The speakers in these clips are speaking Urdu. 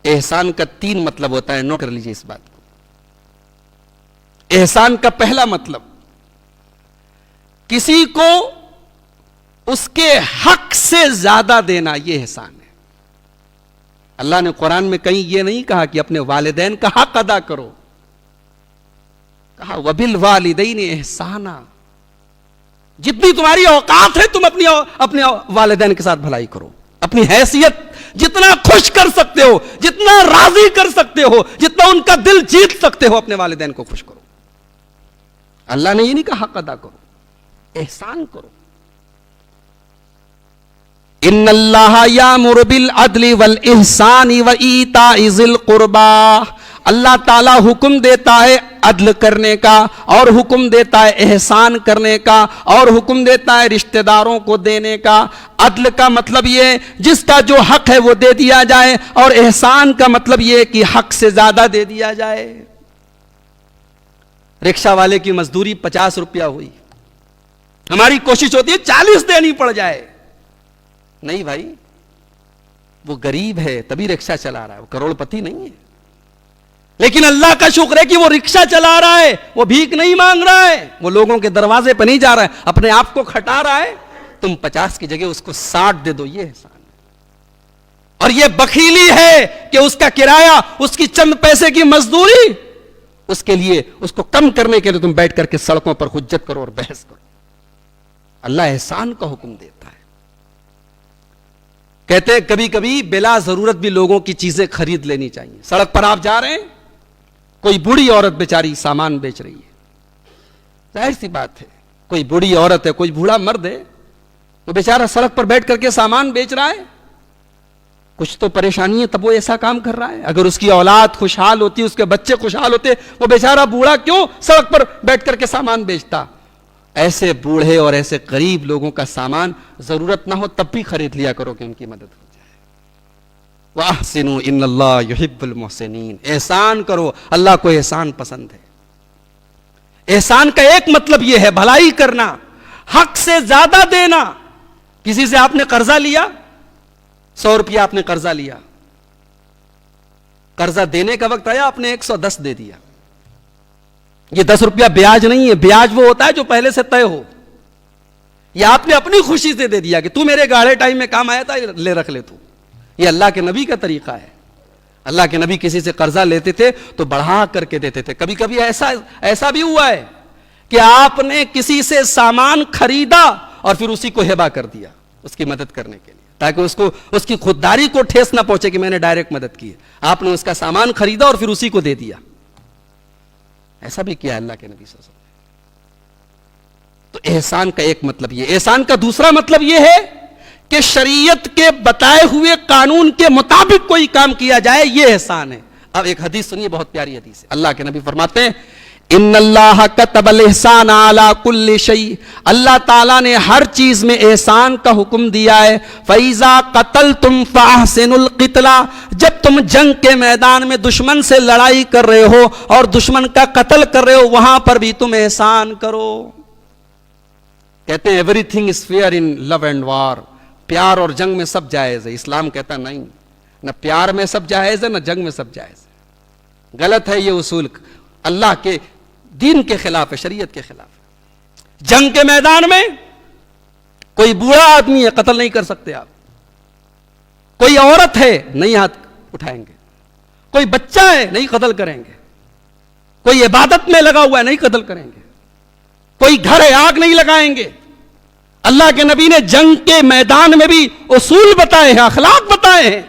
احسان کا 3 مطلب ہوتا ہے، نوٹ کر لیجیے اس بات کو۔ احسان کا پہلا مطلب کسی کو اس کے حق سے زیادہ دینا، یہ احسان ہے۔ اللہ نے قرآن میں کہیں یہ نہیں کہا کہ اپنے والدین کا حق ادا کرو، کہا وَبِالْوَالِدَيْنِ احسانا، جتنی تمہاری اوقات ہے تم اپنے والدین کے ساتھ بھلائی کرو، اپنی حیثیت جتنا خوش کر سکتے ہو، جتنا راضی کر سکتے ہو، جتنا ان کا دل جیت سکتے ہو، اپنے والدین کو خوش کرو۔ اللہ نے یہ نہیں کہا حق ادا کرو، احسان کرو۔ ان اللہ یامر بالعدل والاحسان وایتاء ذی القربى، اللہ تعالیٰ حکم دیتا ہے عدل کرنے کا، اور حکم دیتا ہے احسان کرنے کا، اور حکم دیتا ہے رشتہ داروں کو دینے کا۔ عدل کا مطلب یہ جس کا جو حق ہے وہ دے دیا جائے، اور احسان کا مطلب یہ کہ حق سے زیادہ دے دیا جائے۔ رکشہ والے کی مزدوری 50 روپیہ ہوئی، ہماری کوشش ہوتی ہے 40 دینی پڑ جائے۔ نہیں بھائی، وہ غریب ہے تبھی رکشہ چلا رہا ہے، وہ کروڑ پتی نہیں ہے۔ لیکن اللہ کا شکر ہے کہ وہ رکشہ چلا رہا ہے، وہ بھیک نہیں مانگ رہا ہے، وہ لوگوں کے دروازے پہ نہیں جا رہا ہے، اپنے آپ کو کھٹا رہا ہے۔ تم 50 کی جگہ اس کو 60 دے دو، یہ احسان ہے۔ اور یہ بخیلی ہے کہ اس کا کرایہ، اس کی چند پیسے کی مزدوری، اس کے لیے اس کو کم کرنے کے لیے تم بیٹھ کر کے سڑکوں پر حجت کرو اور بحث کرو۔ اللہ احسان کا حکم دیتا ہے۔ کہتے ہیں کبھی کبھی بلا ضرورت بھی لوگوں کی چیزیں خرید لینی چاہیے۔ سڑک پر آپ جا رہے ہیں، کوئی بوڑھی عورت بیچاری سامان بیچ رہی ہے، ظاہر سی بات ہے کوئی بوڑھی عورت ہے، کوئی بوڑھا مرد ہے، وہ بیچارہ سڑک پر بیٹھ کر کے سامان بیچ رہا ہے، کچھ تو پریشانی ہے تب وہ ایسا کام کر رہا ہے۔ اگر اس کی اولاد خوشحال ہوتی، اس کے بچے خوشحال ہوتے، وہ بیچارہ بوڑھا کیوں سڑک پر بیٹھ کر کے سامان بیچتا؟ ایسے بوڑھے اور ایسے غریب لوگوں کا سامان ضرورت نہ ہو تب بھی خرید لیا کرو کہ ان کی مدد ہو جائے۔ وَأَحْسِنُوا إِنَّ اللَّهَ يُحِبُّ الْمُحْسِنِينَ، احسان کرو، اللہ کو احسان پسند ہے۔ احسان کا ایک مطلب یہ ہے بھلائی کرنا، حق سے زیادہ دینا۔ کسی سے آپ نے قرضہ لیا، 100 روپیہ آپ نے قرضہ لیا، قرضہ دینے کا وقت آیا آپ نے 110 دے دیا۔ یہ 10 روپیہ بیاج نہیں ہے، بیاج وہ ہوتا ہے جو پہلے سے طے ہو۔ یہ آپ نے اپنی خوشی سے دے دیا کہ تو میرے گاڑے ٹائم میں کام آیا تھا، لے رکھ لے تو۔ یہ اللہ کے نبی کا طریقہ ہے۔ اللہ کے نبی کسی سے قرضہ لیتے تھے تو بڑھا کر کے دیتے تھے۔ کبھی کبھی ایسا بھی ہوا ہے کہ آپ نے کسی سے سامان خریدا اور پھر اسی کو ہبہ کر دیا اس کی مدد کرنے کے لیے، تاکہ اس کی خودداری کو ٹھیس نہ پہنچے کہ میں نے ڈائریکٹ مدد کی ہے۔ آپ نے اس کا سامان خریدا اور پھر اسی کو دے دیا۔ ایسا بھی کیا اللہ کے نبی صلی اللہ علیہ وسلم نے۔ تو احسان کا ایک مطلب یہ۔ احسان کا دوسرا مطلب یہ ہے کہ شریعت کے بتائے ہوئے قانون کے مطابق کوئی کام کیا جائے، یہ احسان ہے۔ اب ایک حدیث سنیے، بہت پیاری حدیث ہے۔ اللہ کے نبی فرماتے ہیں ان اللہ کتب الاحسان علی کل شیء، اللہ تعالیٰ نے ہر چیز میں احسان کا حکم دیا ہے۔ فَإِذَا قَتَلْتُمْ فَأَحْسِنُوا الْقِتْلَ، جب تم جنگ کے میدان میں دشمن سے لڑائی کر رہے ہو اور دشمن کا قتل کر رہے ہو، وہاں پر بھی تم احسان کرو۔ کہتے ہیں everything is fair in love and war, پیار اور جنگ میں سب جائز ہے۔ اسلام کہتا نہیں، نہ پیار میں سب جائز ہے نہ جنگ میں سب جائز ہے۔ غلط ہے یہ اصول، اللہ کے دین کے خلاف ہے، شریعت کے خلاف ہے۔ جنگ کے میدان میں کوئی بوڑھا آدمی ہے، قتل نہیں کر سکتے آپ۔ کوئی عورت ہے، نہیں ہاتھ اٹھائیں گے۔ کوئی بچہ ہے، نہیں قتل کریں گے۔ کوئی عبادت میں لگا ہوا ہے، نہیں قتل کریں گے۔ کوئی گھر ہے، آگ نہیں لگائیں گے۔ اللہ کے نبی نے جنگ کے میدان میں بھی اصول بتائے ہیں، اخلاق بتائے ہیں۔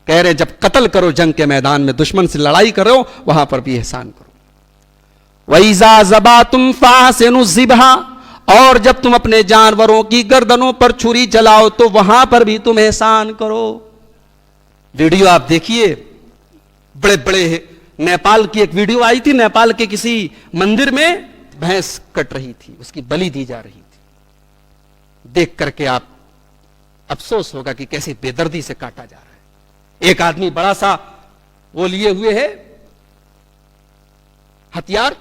کہہ رہے جب قتل کرو جنگ کے میدان میں، دشمن سے لڑائی کرو، وہاں پر بھی احسان کرو۔ وَإِذَا ذَبَحْتُمْ فَأَحْسِنُوا الذِّبْحَ، اور جب تم اپنے جانوروں کی گردنوں پر چھری چلاؤ تو وہاں پر بھی تم احسان کرو۔ ویڈیو آپ دیکھیے، بڑے بڑے نیپال کی ایک ویڈیو آئی تھی، نیپال کے کسی مندر میں بھینس کٹ رہی تھی، اس کی بلی دی جا رہی تھی۔ دیکھ کر کے آپ افسوس ہوگا کہ کیسی بے دردی سے کاٹا جا رہا ہے۔ ایک آدمی بڑا سا وہ لیے ہوئے ہے ہتھیار،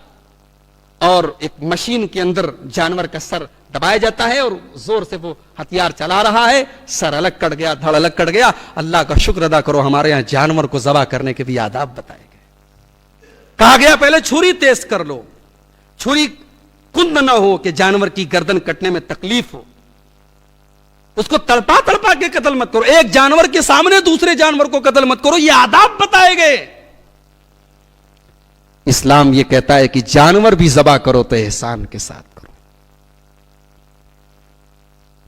اور ایک مشین کے اندر جانور کا سر دبایا جاتا ہے اور زور سے وہ ہتھیار چلا رہا ہے, سر الگ کٹ گیا, دھڑ الگ کٹ گیا. اللہ کا شکر ادا کرو, ہمارے یہاں جانور کو ذبح کرنے کے بھی آداب بتائے گئے. کہا گیا پہلے چھری تیز کر لو, چھری کند نہ ہو کہ جانور کی گردن کٹنے میں تکلیف ہو, اس کو تڑپا تڑپا کے قتل مت کرو, ایک جانور کے سامنے دوسرے جانور کو قتل مت کرو, یہ آداب بتائے گئے. اسلام یہ کہتا ہے کہ جانور بھی ذبح کرو تو احسان کے ساتھ کرو.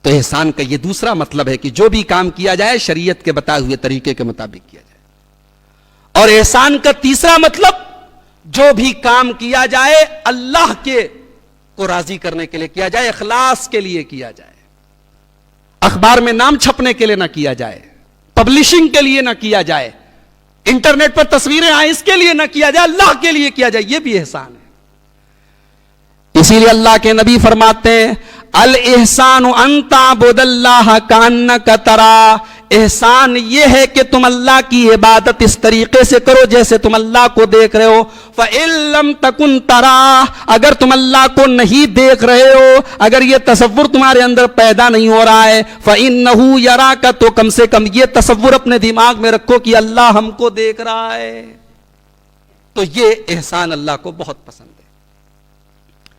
تو احسان کا یہ دوسرا مطلب ہے کہ جو بھی کام کیا جائے شریعت کے بتائے ہوئے طریقے کے مطابق کیا جائے. اور احسان کا تیسرا مطلب جو بھی کام کیا جائے اللہ کے کو راضی کرنے کے لیے کیا جائے, اخلاص کے لیے کیا جائے. اخبار میں نام چھپنے کے لیے نہ کیا جائے, پبلشنگ کے لیے نہ کیا جائے, انٹرنیٹ پر تصویریں آئیں اس کے لیے نہ کیا جائے, اللہ کے لیے کیا جائے. یہ بھی احسان ہے. اسی لیے اللہ کے نبی فرماتے ہیں الاحسان ان تعبد اللہ کانک ترا, احسان یہ ہے کہ تم اللہ کی عبادت اس طریقے سے کرو جیسے تم اللہ کو دیکھ رہے ہو. فَإِن لَمْ تَكُنْ تَرَاهُ, اگر تم اللہ کو نہیں دیکھ رہے ہو, اگر یہ تصور تمہارے اندر پیدا نہیں ہو رہا ہے, فَإِنَّهُ يَرَاكَ, تو کم سے کم یہ تصور اپنے دماغ میں رکھو کہ اللہ ہم کو دیکھ رہا ہے. تو یہ احسان اللہ کو بہت پسند ہے.